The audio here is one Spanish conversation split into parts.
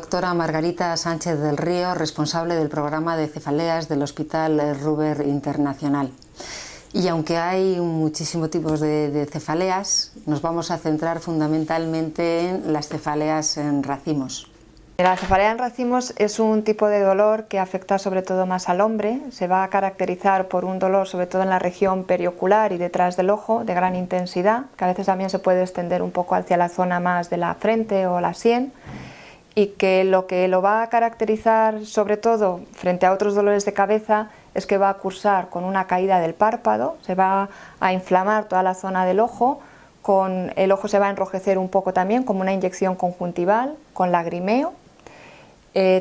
doctora Margarita Sánchez del Río, responsable del programa de cefaleas del Hospital Ruber Internacional. Y aunque hay muchísimos tipos de cefaleas, nos vamos a centrar fundamentalmente en las cefaleas en racimos. La cefalea en racimos es un tipo de dolor que afecta sobre todo más al hombre. Se va a caracterizar por un dolor sobre todo en la región periocular y detrás del ojo de gran intensidad, que a veces también se puede extender un poco hacia la zona más de la frente o la sien, y que lo va a caracterizar sobre todo frente a otros dolores de cabeza es que va a cursar con una caída del párpado, se va a inflamar toda la zona del ojo, el ojo se va a enrojecer un poco también como una inyección conjuntival, con lagrimeo.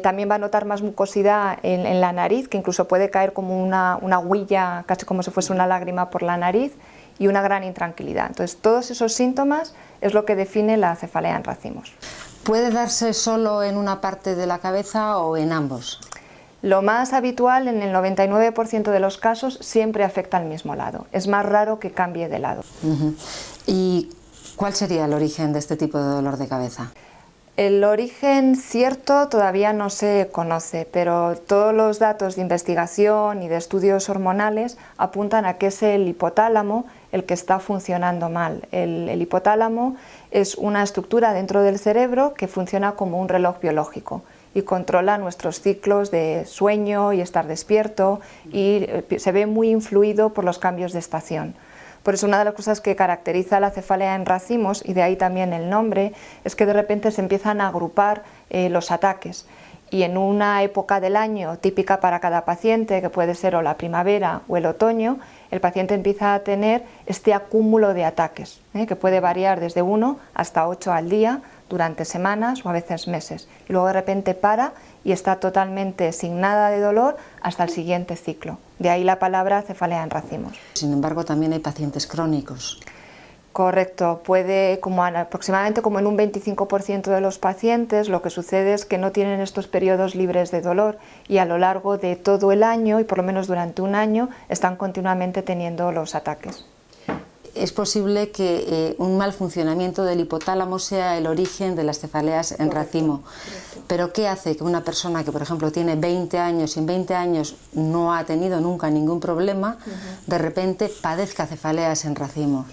También va a notar más mucosidad en la nariz, que incluso puede caer como una huilla, casi como si fuese una lágrima por la nariz, y una gran intranquilidad. Entonces, todos esos síntomas es lo que define la cefalea en racimos. ¿Puede darse solo en una parte de la cabeza o en ambos? Lo más habitual, en el 99% de los casos, siempre afecta al mismo lado. Es más raro que cambie de lado. ¿Y cuál sería el origen de este tipo de dolor de cabeza? El origen cierto todavía no se conoce, pero todos los datos de investigación y de estudios hormonales apuntan a que es el hipotálamo el que está funcionando mal. El hipotálamo es una estructura dentro del cerebro que funciona como un reloj biológico y controla nuestros ciclos de sueño y estar despierto, y se ve muy influido por los cambios de estación. Por eso una de las cosas que caracteriza la cefalea en racimos, y de ahí también el nombre, es que de repente se empiezan a agrupar los ataques, y en una época del año típica para cada paciente, que puede ser o la primavera o el otoño, el paciente empieza a tener este acúmulo de ataques, que puede variar desde 1 hasta 8 al día durante semanas o a veces meses, y luego de repente para y está totalmente sin nada de dolor hasta el siguiente ciclo. De ahí la palabra cefalea en racimos. Sin embargo, también hay pacientes crónicos. Correcto, aproximadamente como en un 25% de los pacientes lo que sucede es que no tienen estos periodos libres de dolor, y a lo largo de todo el año, y por lo menos durante un año, están continuamente teniendo los ataques. Es posible que un mal funcionamiento del hipotálamo sea el origen de las cefaleas en racimo. Pero ¿qué hace que una persona que, por ejemplo, tiene 20 años y en 20 años no ha tenido nunca ningún problema, de repente padezca cefaleas en racimo?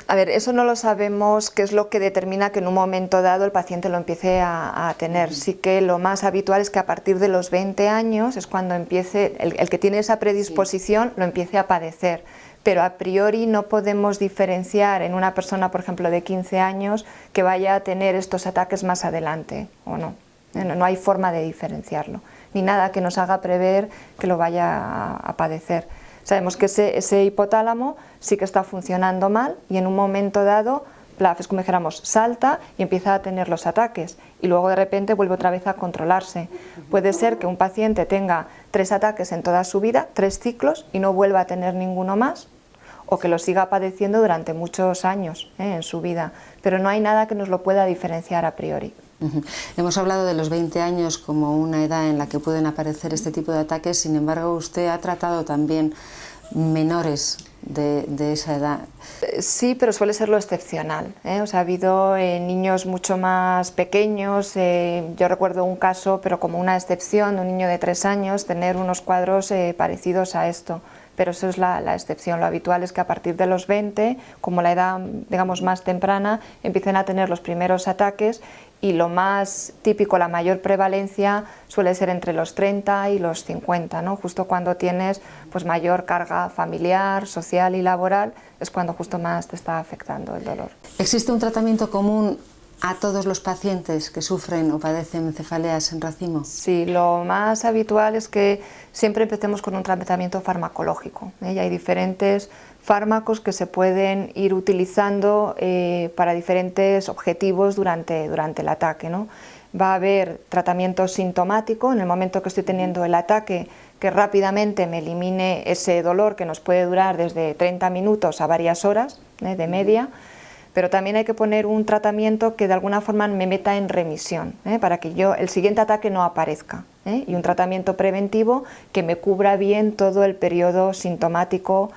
A ver, eso no lo sabemos, qué es lo que determina que en un momento dado el paciente lo empiece a tener. Sí que lo más habitual es que a partir de los 20 años es cuando empiece, el que tiene esa predisposición lo empiece a padecer. Pero a priori no podemos diferenciar en una persona, por ejemplo, de 15 años que vaya a tener estos ataques más adelante o no. No hay forma de diferenciarlo, ni nada que nos haga prever que lo vaya a padecer. Sabemos que ese hipotálamo sí que está funcionando mal, y en un momento dado, es como dijéramos, salta y empieza a tener los ataques, y luego de repente vuelve otra vez a controlarse. Puede ser que un paciente tenga 3 ataques en toda su vida, 3 ciclos, y no vuelva a tener ninguno más, o que lo siga padeciendo durante muchos años en su vida, pero no hay nada que nos lo pueda diferenciar a priori. Hemos hablado de los 20 años como una edad en la que pueden aparecer este tipo de ataques, sin embargo usted ha tratado también menores de esa edad. Sí, pero suele ser lo excepcional, O sea, ha habido niños mucho más pequeños, yo recuerdo un caso, pero como una excepción, de un niño de 3 años tener unos cuadros parecidos a esto. Pero eso es la excepción. Lo habitual es que a partir de los 20, como la edad, digamos, más temprana, empiecen a tener los primeros ataques, y lo más típico, la mayor prevalencia suele ser entre los 30 y los 50, ¿no? Justo cuando tienes pues mayor carga familiar, social y laboral, es cuando justo más te está afectando el dolor. ¿Existe un tratamiento común a todos los pacientes que sufren o padecen cefaleas en racimo? Sí, lo más habitual es que siempre empecemos con un tratamiento farmacológico, y hay diferentes fármacos que se pueden ir utilizando para diferentes objetivos durante el ataque, ¿no? Va a haber tratamiento sintomático en el momento que estoy teniendo el ataque, que rápidamente me elimine ese dolor que nos puede durar desde 30 minutos a varias horas de media. Pero también hay que poner un tratamiento que de alguna forma me meta en remisión, para que el siguiente ataque no aparezca, y un tratamiento preventivo que me cubra bien todo el periodo sintomático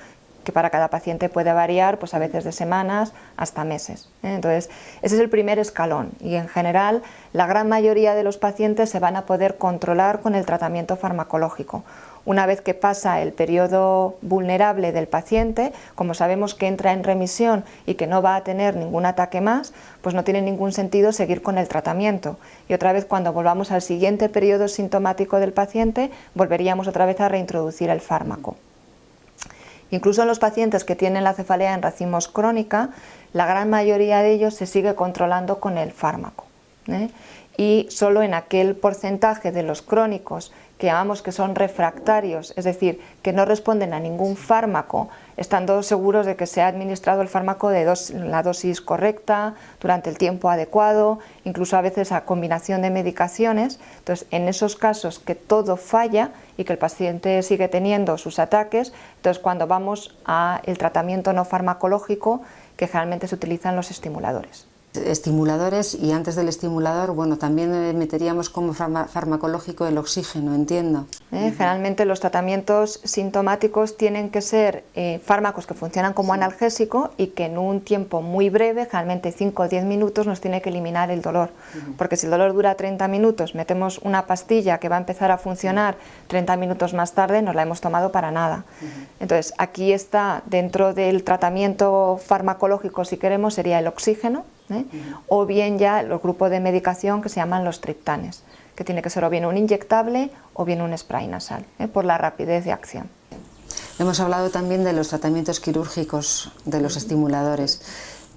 que para cada paciente puede variar pues a veces de semanas hasta meses. Entonces, ese es el primer escalón y en general la gran mayoría de los pacientes se van a poder controlar con el tratamiento farmacológico. Una vez que pasa el periodo vulnerable del paciente, como sabemos que entra en remisión y que no va a tener ningún ataque más, pues no tiene ningún sentido seguir con el tratamiento. Y otra vez cuando volvamos al siguiente periodo sintomático del paciente, volveríamos otra vez a reintroducir el fármaco. Incluso en los pacientes que tienen la cefalea en racimos crónica, la gran mayoría de ellos se sigue controlando con el fármaco, y solo en aquel porcentaje de los crónicos que llamamos que son refractarios, es decir, que no responden a ningún fármaco, estando seguros de que se ha administrado el fármaco de la dosis correcta, durante el tiempo adecuado, incluso a veces a combinación de medicaciones. Entonces, en esos casos que todo falla y que el paciente sigue teniendo sus ataques, entonces cuando vamos al tratamiento no farmacológico, que generalmente se utilizan los estimuladores. Estimuladores, y antes del estimulador, bueno, también meteríamos como farmacológico el oxígeno, entiendo. Generalmente los tratamientos sintomáticos tienen que ser fármacos que funcionan como analgésico y que en un tiempo muy breve, generalmente 5 o 10 minutos, nos tiene que eliminar el dolor. Porque si el dolor dura 30 minutos, metemos una pastilla que va a empezar a funcionar 30 minutos más tarde, no la hemos tomado para nada. Entonces, aquí está, dentro del tratamiento farmacológico, si queremos, sería el oxígeno, o bien ya el grupo de medicación que se llaman los triptanes, que tiene que ser o bien un inyectable o bien un spray nasal, por la rapidez de acción. Hemos hablado también de los tratamientos quirúrgicos de los estimuladores.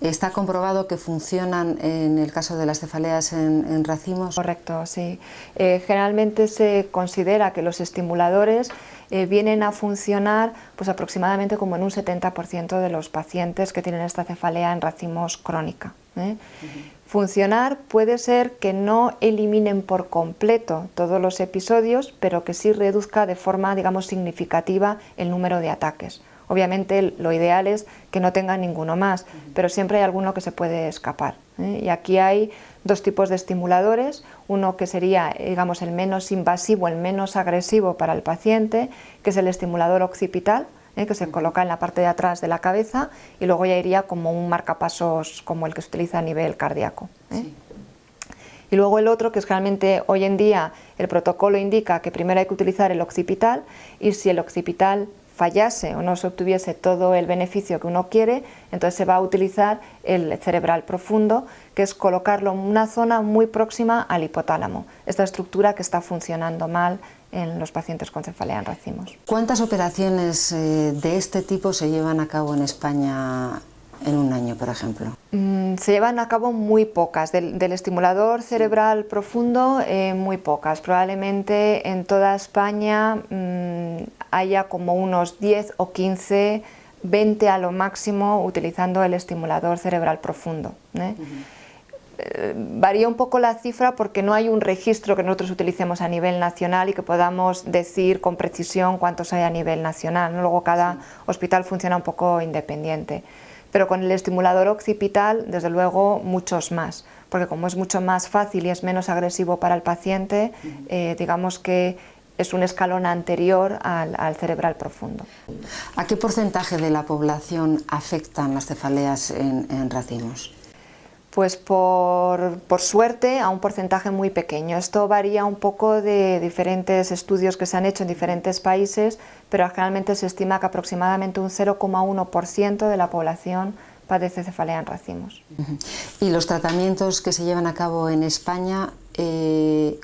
¿Está comprobado que funcionan en el caso de las cefaleas en racimos? Correcto, sí. Generalmente se considera que los estimuladores vienen a funcionar pues aproximadamente como en un 70% de los pacientes que tienen esta cefalea en racimos crónica. Funcionar puede ser que no eliminen por completo todos los episodios, pero que sí reduzca de forma, digamos, significativa el número de ataques. Obviamente lo ideal es que no tenga ninguno más, pero siempre hay alguno que se puede escapar. Y aquí hay dos tipos de estimuladores, uno que sería, digamos, el menos invasivo, el menos agresivo para el paciente, que es el estimulador occipital, que se coloca en la parte de atrás de la cabeza, y luego ya iría como un marcapasos como el que se utiliza a nivel cardíaco. Sí. Y luego el otro, que es realmente hoy en día el protocolo indica que primero hay que utilizar el occipital, y si el occipital fallase o no se obtuviese todo el beneficio que uno quiere, entonces se va a utilizar el cerebral profundo, que es colocarlo en una zona muy próxima al hipotálamo, esta estructura que está funcionando mal en los pacientes con cefalea en racimos. ¿Cuántas operaciones de este tipo se llevan a cabo en España en un año, por ejemplo? Se llevan a cabo muy pocas. Del estimulador cerebral profundo, muy pocas. Probablemente en toda España haya como unos 10 o 15, 20 a lo máximo, utilizando el estimulador cerebral profundo. Varía un poco la cifra porque no hay un registro que nosotros utilicemos a nivel nacional y que podamos decir con precisión cuántos hay a nivel nacional, ¿no? Luego cada hospital funciona un poco independiente. Pero con el estimulador occipital, desde luego, muchos más, porque como es mucho más fácil y es menos agresivo para el paciente, digamos que es un escalón anterior al cerebral profundo. ¿A qué porcentaje de la población afectan las cefaleas en racimos? Pues por suerte a un porcentaje muy pequeño. Esto varía un poco de diferentes estudios que se han hecho en diferentes países, pero generalmente se estima que aproximadamente un 0,1% de la población padece cefalea en racimos. ¿Y los tratamientos que se llevan a cabo en España,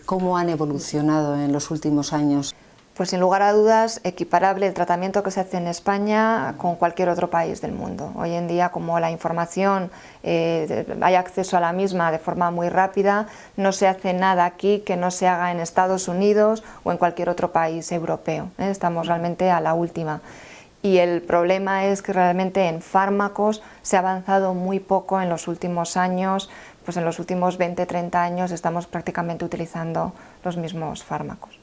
cómo han evolucionado en los últimos años? Pues sin lugar a dudas, equiparable el tratamiento que se hace en España con cualquier otro país del mundo. Hoy en día, como la información, hay acceso a la misma de forma muy rápida, no se hace nada aquí que no se haga en Estados Unidos o en cualquier otro país europeo. Estamos realmente a la última. Y el problema es que realmente en fármacos se ha avanzado muy poco en los últimos años, pues en los últimos 20-30 años estamos prácticamente utilizando los mismos fármacos.